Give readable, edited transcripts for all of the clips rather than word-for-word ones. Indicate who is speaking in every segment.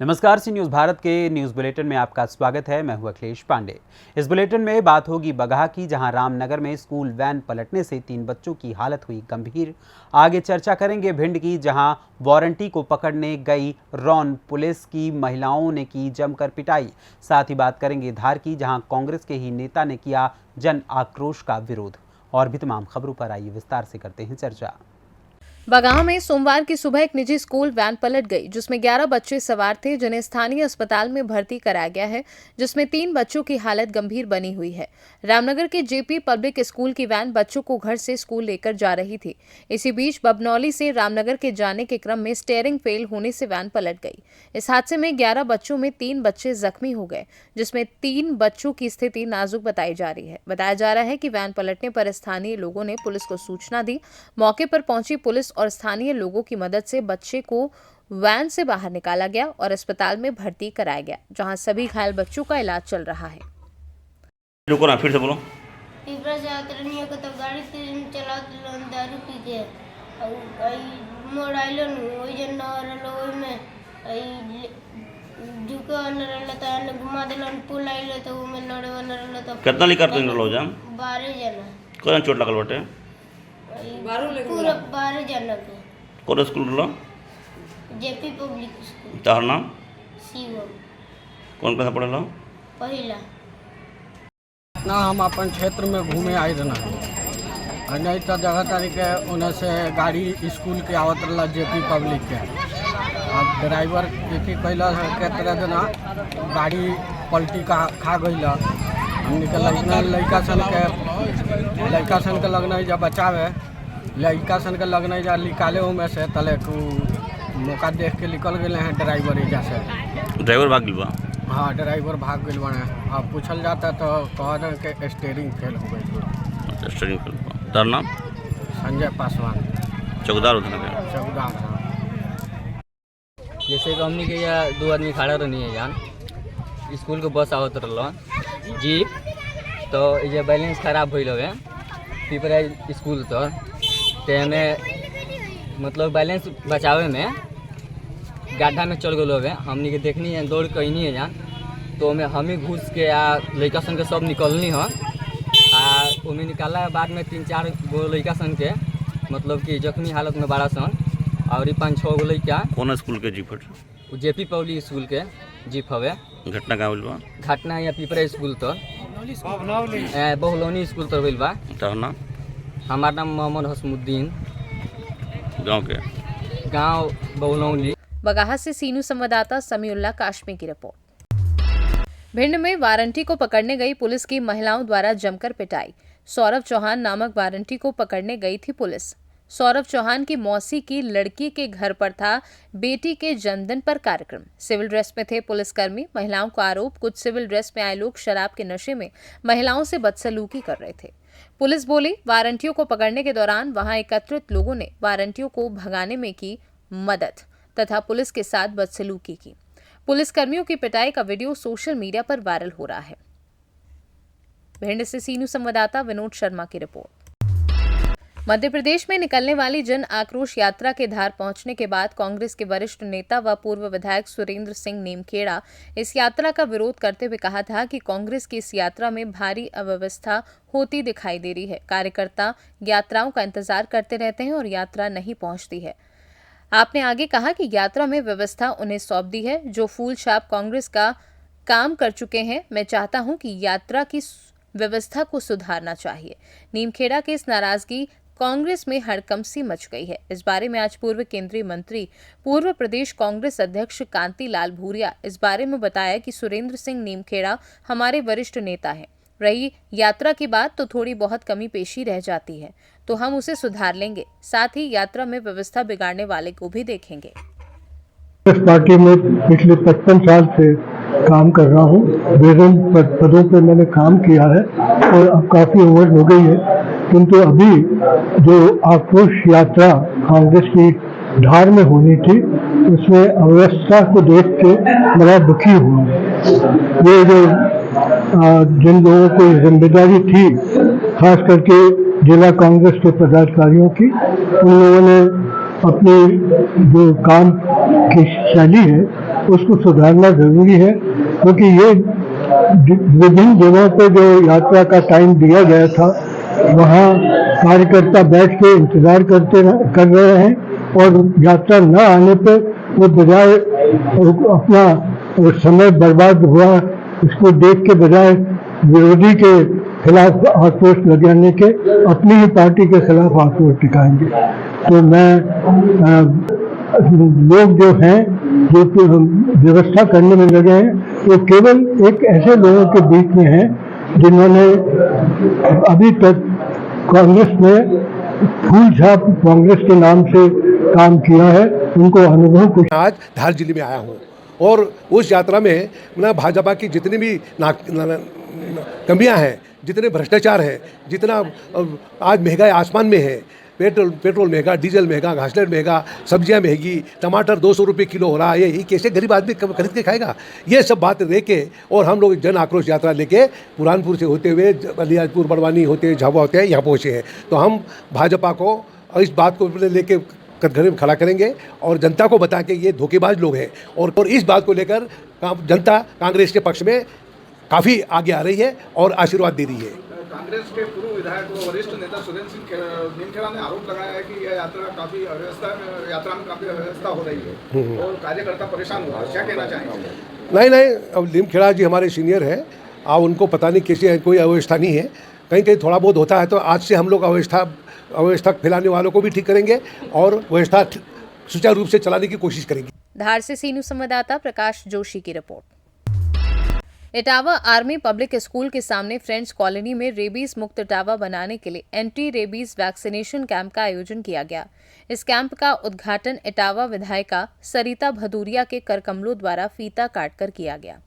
Speaker 1: नमस्कार, सी न्यूज़ भारत के news bulletin में आपका स्वागत है। मैं हूं अखिलेश पांडे। इस बुलेटिन में बात होगी बगहा की, जहां रामनगर में स्कूल वैन पलटने से 3 बच्चों की हालत हुई गंभीर। आगे चर्चा करेंगे भिंड की, जहां वारंटी को पकड़ने गई रौन पुलिस की महिलाओं ने की जमकर पिटाई। साथ ही बात करेंगे धार की, जहां कांग्रेस के ही नेता ने किया जन आक्रोश का विरोध। और भी तमाम खबरों पर आइए विस्तार से करते हैं चर्चा।
Speaker 2: बगहा में सोमवार की सुबह एक निजी स्कूल वैन पलट गई, जिसमें 11 बच्चे सवार थे, जिन्हें स्थानीय अस्पताल में भर्ती कराया गया है, जिसमें 3 बच्चों की हालत गंभीर बनी हुई है। रामनगर के जेपी पब्लिक स्कूल की वैन बच्चों को घर से स्कूल लेकर जा रही थी। इसी बीच बबनौली से रामनगर के जाने के क्रम में स्टीयरिंग फेल होने से वैन पलट गई। इस हादसे में 11 बच्चों में 3 बच्चे जख्मी हो गए, जिसमें 3 बच्चों की स्थिति नाजुक बताई जा रही है। बताया जा रहा है कि वैन पलटने पर स्थानीय लोगों ने पुलिस को सूचना दी। मौके पर पहुंची पुलिस और स्थानीय लोगों की मदद से बच्चे को वैन से बाहर निकाला गया और अस्पताल में भर्ती कराया गया, जहां सभी घायल बच्चों का इलाज चल रहा है।
Speaker 3: रुको ना, फिर से बोलो।
Speaker 4: पिपरा से आते रहनी को तो गाड़ी से चलाते लोन दारू पी के और आई मोड़ आइलन ओइ जन रहलो ओइ में आई जुके अन रहलो त अन घुमा देलन पुल आइले तो ओ में लड़े वन रहलो तो
Speaker 3: कितना लिकर तुम लो जान
Speaker 4: 12 जना
Speaker 3: कोन चोट लगल बटे
Speaker 4: पूरा 12 जना के
Speaker 3: कोन स्कूल लो
Speaker 4: जेपी पब्लिक स्कूल।
Speaker 3: तहर नाम
Speaker 4: शिवम
Speaker 3: कौन क्लास पढ़े लो?
Speaker 4: पहिला
Speaker 5: ना हम अपन क्षेत्र में घूमे आई रहना नहीं तो जगह तारीख उन्हें से गाड़ी स्कूल के आवत रहा जेपी पब्लिक के। अब ड्राइवर देखी कैला के तरह देना गाड़ी पलटी खा गई। हमने के लगना लड़का सन के लगना जब बचावे लड़का सन के लगना जा निकाले में से तले मौका देख के निकल गए हैं ड्राइवर एजा से।
Speaker 3: ड्राइवर भाग गई बा? हाँ,
Speaker 5: ड्राइवर भाग गई बने। अब पूछल जाता तो कह के स्टीयरिंग फेल हो गई।
Speaker 3: Steering fail. तार नाम?
Speaker 5: संजय पासवान,
Speaker 3: चौकीदार होता है।
Speaker 5: चौकीदार।
Speaker 6: जैसे कि हमने के यहाँ 2 आदमी खड़ा रहनी है जान स्कूल के बस आवत रहा जीप, तो ये बैलेंस खराब हो लगे पिपरा स्कूल तो हमें मतलब बैलेंस बचावे में गड्ढा में चल गए है। हमने के देखनी है दौड़ कहीं है जान, तो हम ही घुस के लड़का सन के सब निकलनी है। उमें निकाला बाद में 3-4 गो लड़का सन के मतलब कि जख्मी हालत में बड़ा सन और 5-6 गो लड़का।
Speaker 3: कौन स्कूल के जीप हट?
Speaker 6: जेपी पब्लिक स्कूल के जीप हवे।
Speaker 3: घटना कहाँ हुई बा?
Speaker 6: घटना यहाँ पिपरा स्कूल तो बहुलौनी स्कूल तो हुई बा।
Speaker 3: तहर नाम?
Speaker 6: हमारा नाम मोहम्मद हसमुद्दीन,
Speaker 2: गांव बहुलौनी। बगहा से सीनू संवाददाता समीउल्लाह काशमी की रिपोर्ट। भिंड में वारंटी को पकड़ने गई पुलिस की महिलाओं द्वारा जमकर पिटाई। सौरभ चौहान नामक वारंटी को पकड़ने गई थी पुलिस। सौरभ चौहान की मौसी की लड़की के घर पर था बेटी के जन्मदिन पर कार्यक्रम। सिविल ड्रेस में थे पुलिसकर्मी। महिलाओं का आरोप, कुछ सिविल ड्रेस में आए लोग शराब के नशे में महिलाओं से बदसलूकी कर रहे थे। पुलिस बोली, वारंटियों को पकड़ने के दौरान वहां एकत्रित लोगों ने वारंटियों को भगाने में की मदद तथा पुलिस के साथ बदसलूकी की। पुलिसकर्मियों की पिटाई का वीडियो सोशल मीडिया पर वायरल हो रहा है। भिंड से सीनू संवाददाता विनोद शर्मा की रिपोर्ट। मध्य प्रदेश में निकलने वाली जन आक्रोश यात्रा के धार पहुंचने के बाद कांग्रेस के वरिष्ठ नेता व पूर्व विधायक सुरेंद्र सिंह नीमखेड़ा इस यात्रा का विरोध करते हुए कहा था कि कांग्रेस की इस यात्रा में भारी अव्यवस्था होती दिखाई दे रही है। कार्यकर्ता यात्राओं का इंतजार करते रहते हैं और यात्रा नहीं पहुंचती है। आपने आगे कहा कि यात्रा में व्यवस्था उन्हें सौंप दी है, जो फूल छाप कांग्रेस का काम कर चुके हैं। मैं चाहता हूं कि यात्रा की व्यवस्था को सुधारना चाहिए। नीमखेड़ा की इस नाराजगी कांग्रेस में हड़कंप मच गई है। इस बारे में आज पूर्व केंद्रीय मंत्री, पूर्व प्रदेश कांग्रेस अध्यक्ष कांति लाल भूरिया इस बारे में बताया कि सुरेंद्र सिंह नीमखेड़ा हमारे वरिष्ठ नेता हैं। रही यात्रा की बात, तो थोड़ी बहुत कमी पेशी रह जाती है, तो हम उसे सुधार लेंगे। साथ ही यात्रा में व्यवस्था बिगाड़ने वाले को भी देखेंगे।
Speaker 7: इस पार्टी में पिछले 55 साल से काम कर रहा हूँ। विभिन्न पदों पे मैंने काम किया है और अब काफी उम्र हो गई है, किंतु अभी जो आक्रोश यात्रा कांग्रेस की धार में होनी थी, उसमें अव्यवस्था को देख के बड़ा दुखी हुआ। ये जो जिन लोगों को जिम्मेदारी थी, खास करके जिला कांग्रेस के पदाधिकारियों की, उन लोगों ने अपनी जो काम की शैली है उसको सुधारना जरूरी है, क्योंकि ये विभिन्न जगहों पे जो यात्रा का टाइम दिया गया था वहाँ कार्यकर्ता बैठ के इंतजार कर रहे हैं और यात्रा न आने पे वो बजाय अपना समय बर्बाद हुआ इसको देख के बजाय विरोधी के खिलाफ आक्रोश लगाने के अपनी ही पार्टी के खिलाफ आक्रोश दिखाएंगे। तो मैं लोग जो हैं जो व्यवस्था करने में लगे हैं वो केवल एक ऐसे लोगों के बीच में हैं जिन्होंने अभी तक कांग्रेस में फूल छाप कांग्रेस के नाम से काम किया है, उनको अनुभव कुछ।
Speaker 8: आज धार जिले में आया हूँ और उस यात्रा में ना भाजपा की जितनी भी कमियां हैं, जितने भ्रष्टाचार हैं, जितना आज महंगाई आसमान में है, पेट्रोल महंगा, डीजल महंगा, घासलेट महंगा, सब्जियां महंगी, टमाटर 200 रुपये किलो हो रहा है, ये कैसे गरीब आदमी खरीद के खाएगा। ये सब बात लेके और हम लोग जन आक्रोश यात्रा लेके पुरानपुर से होते हुए अलियाजपुर, बड़वानी होते, झाबुआ होते हैं, यहाँ पहुँचे हैं। तो हम भाजपा को इस बात को लेके कटघरे में खड़ा करेंगे और जनता को बता के ये धोखेबाज लोग हैं और इस बात को लेकर जनता कांग्रेस के पक्ष में काफ़ी आगे आ रही है और आशीर्वाद दे रही है।
Speaker 9: कांग्रेस के पूर्व विधायक व वरिष्ठ नेता सुरेंद्र सिंह नीमखेड़ा ने आरोप लगाया है कि यह यात्रा में काफ़ी अव्यवस्था हो रही है और कार्यकर्ता परेशान हुआ। क्या कहना चाहेंगे?
Speaker 8: नहीं, अब नीमखेड़ा जी हमारे सीनियर है, आप उनको पता नहीं कैसे कोई अव्यवस्था नहीं है, कहीं थोड़ा बहुत होता है। तो आज से हम लोग अव्यवस्था फैलाने वालों को भी ठीक करेंगे और व्यवस्था सुचारू रूप से चलाने की कोशिश करेंगे।
Speaker 2: धार से सीनू संवाददाता प्रकाश जोशी की report. Etawah army public school के सामने फ्रेंड्स कॉलोनी में रेबीज मुक्त इटावा बनाने के लिए एंटी रेबीज वैक्सीनेशन कैंप का आयोजन किया गया। इस कैंप का उद्घाटन इटावा विधायिका सरिता भदूरिया के करकमलों द्वारा फीता काटकर किया गया।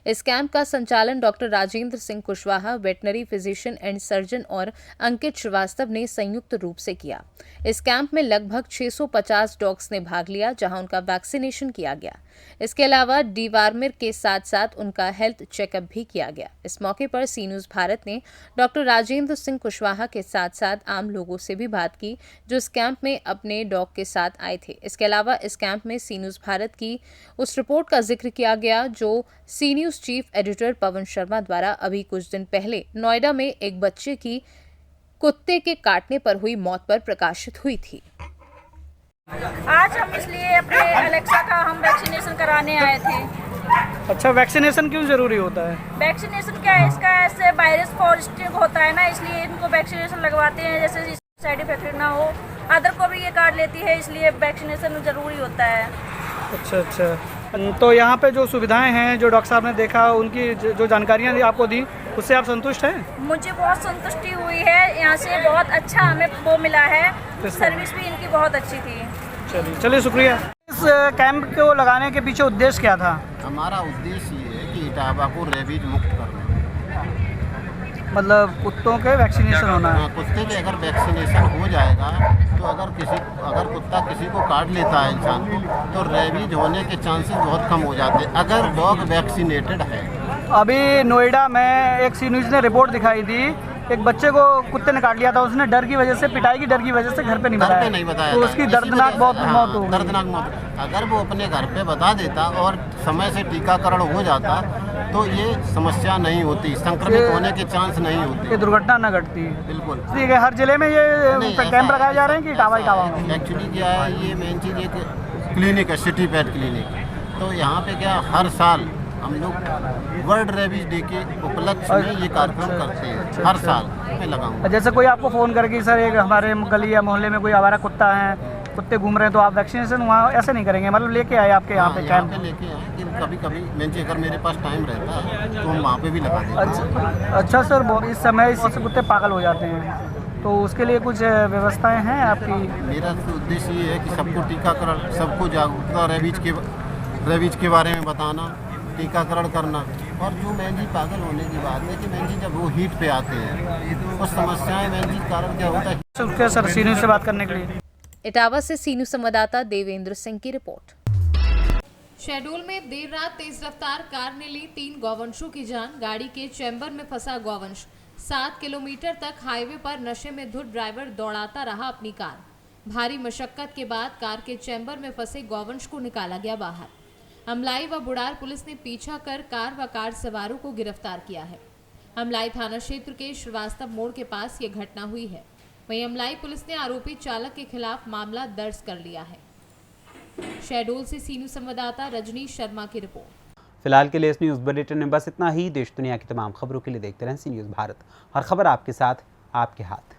Speaker 2: इस कैंप का संचालन doctor Rajendra Singh Kushwaha, veterinary physician and surgeon और अंकित श्रीवास्तव ने संयुक्त रूप से किया। इस कैंप में लगभग 650 डॉग्स ने भाग लिया, जहां उनका वैक्सीनेशन किया गया। इसके अलावा डीवार्मिर के साथ साथ उनका हेल्थ चेकअप भी किया गया। इस मौके पर सी न्यूज़ भारत ने डॉक्टर राजेंद्र सिंह कुशवाहा के साथ साथ आम लोगों से भी बात की जो इस कैंप में अपने डॉग के साथ आए थे। इसके अलावा इस कैंप में सी न्यूज़ भारत की उस रिपोर्ट का जिक्र किया गया जो सी news chief editor Pawan Sharma द्वारा अभी कुछ दिन पहले नोएडा में एक बच्चे की कुत्ते के काटने पर हुई मौत पर प्रकाशित हुई थी।
Speaker 10: आज हम इसलिए अपने अलेक्सा का हम वैक्सीनेशन कराने आए थे।
Speaker 11: अच्छा, वैक्सीनेशन क्यों जरूरी होता है?
Speaker 10: वैक्सीनेशन क्या है, इसका ऐसे वायरस पॉजिटिव होता है ना, इसलिए इनको वैक्सीनेशन लगवाते हैं, जैसे साइड इफेक्ट ना हो। अदर को भी ये कार्ड लेती है, इसलिए वैक्सीनेशन जरूरी होता है।
Speaker 11: अच्छा, तो यहाँ पे जो सुविधाएं हैं जो डॉक्टर साहब ने देखा, उनकी जो जानकारियाँ आपको दी, उससे आप संतुष्ट हैं?
Speaker 10: मुझे बहुत संतुष्टि हुई है, यहाँ से बहुत अच्छा हमें वो मिला है, सर्विस भी इनकी बहुत अच्छी थी।
Speaker 11: चलिए शुक्रिया। इस कैंप को लगाने के पीछे उद्देश्य क्या था?
Speaker 12: हमारा उद्देश्य ये है कि इटावा को रेबीज मुक्त करना,
Speaker 11: मतलब कुत्तों के वैक्सीनेशन होना है।
Speaker 12: कुत्ते के अगर वैक्सीनेशन हो जाएगा तो अगर कुत्ता किसी को काट लेता है इंसान को, तो रेबीज होने के चांसेस बहुत कम हो जाते हैं अगर डॉग वैक्सीनेटेड है।
Speaker 11: अभी नोएडा में एक सी न्यूज़ ने रिपोर्ट दिखाई थी, एक बच्चे को कुत्ते ने काट लिया था, उसने डर की वजह से, पिटाई की डर की वजह से घर पे नहीं बताया, तो उसकी दर्दनाक मौत हो गई।
Speaker 12: दर्दनाक मौत। अगर वो अपने घर पे बता देता और समय से टीकाकरण हो जाता तो ये समस्या नहीं होती, संक्रमित होने के चांस नहीं होते,
Speaker 11: ये दुर्घटना न घटती।
Speaker 12: बिल्कुल।
Speaker 11: ठीक है, हर जिले में ये कैंप लगाए जा रहे हैं कि इटावा में?
Speaker 12: एक्चुअली क्या है, ये मेन चीज़ एक क्लिनिक है, सिटी पेट क्लिनिक। तो यहाँ पे क्या हर साल हम लोग वर्ल्ड रेबीज डे के उपलक्ष्य में ये कार्यक्रम करते हैं, हर साल मैं लगाऊंगा।
Speaker 11: जैसे कोई आपको फ़ोन करेगी, सर एक हमारे गली या मोहल्ले में कोई आवारा कुत्ता है, कुत्ते घूम रहे हैं, तो आप वैक्सीनेशन वहाँ ऐसे नहीं करेंगे, मतलब लेके आए आपके यहाँ पे कैंप?
Speaker 12: लेके आए कि कभी मैं अगर मेरे पास टाइम रहता है तो हम वहाँ पे भी लगा देते।
Speaker 11: अच्छा सर, इस समय इससे कुत्ते पागल हो जाते हैं, तो उसके लिए कुछ व्यवस्थाएँ हैं आपकी?
Speaker 12: मेरा उद्देश्य ये है कि सबको टीकाकरण, सबको जागरूकता, रेबीज के बारे में बताना, टीकाकरण करना। और जो मैंजी पागल होने की बात है कि मैंजी जब वो हीट पे आते हैं तो समस्याएं मैंजी कारण क्या होता है।
Speaker 11: शुक्रिया सर सीनू से बात करने के लिए।
Speaker 2: इटावा से सीनू संवाददाता देवेंद्र सिंह की रिपोर्ट।
Speaker 13: शहडोल में देर रात तेज रफ्तार कार ने ली 3 गौवंशों की जान। गाड़ी के चैम्बर में फंसा गौवंश। 7 किलोमीटर तक हाईवे पर नशे में धुत ड्राइवर दौड़ाता रहा अपनी कार। भारी मशक्कत के बाद कार के चैम्बर में फंसे गौवंश को निकाला गया बाहर। अमलाई व बुढ़ार पुलिस ने पीछा कर कार व कार सवारों को गिरफ्तार किया है। अमलाई थाना क्षेत्र के श्रीवास्तव मोड़ के पास ये घटना हुई है। वहीं अमलाई पुलिस ने आरोपी चालक के खिलाफ मामला दर्ज कर लिया है। शहडोल से सीनू संवाददाता रजनीश शर्मा की रिपोर्ट।
Speaker 1: फिलहाल के लिए इस न्यूज़ बुलेटिन में बस इतना ही। देश दुनिया की तमाम खबरों के लिए देखते रहें सी न्यूज़ भारत। हर खबर आपके साथ, आपके हाथ।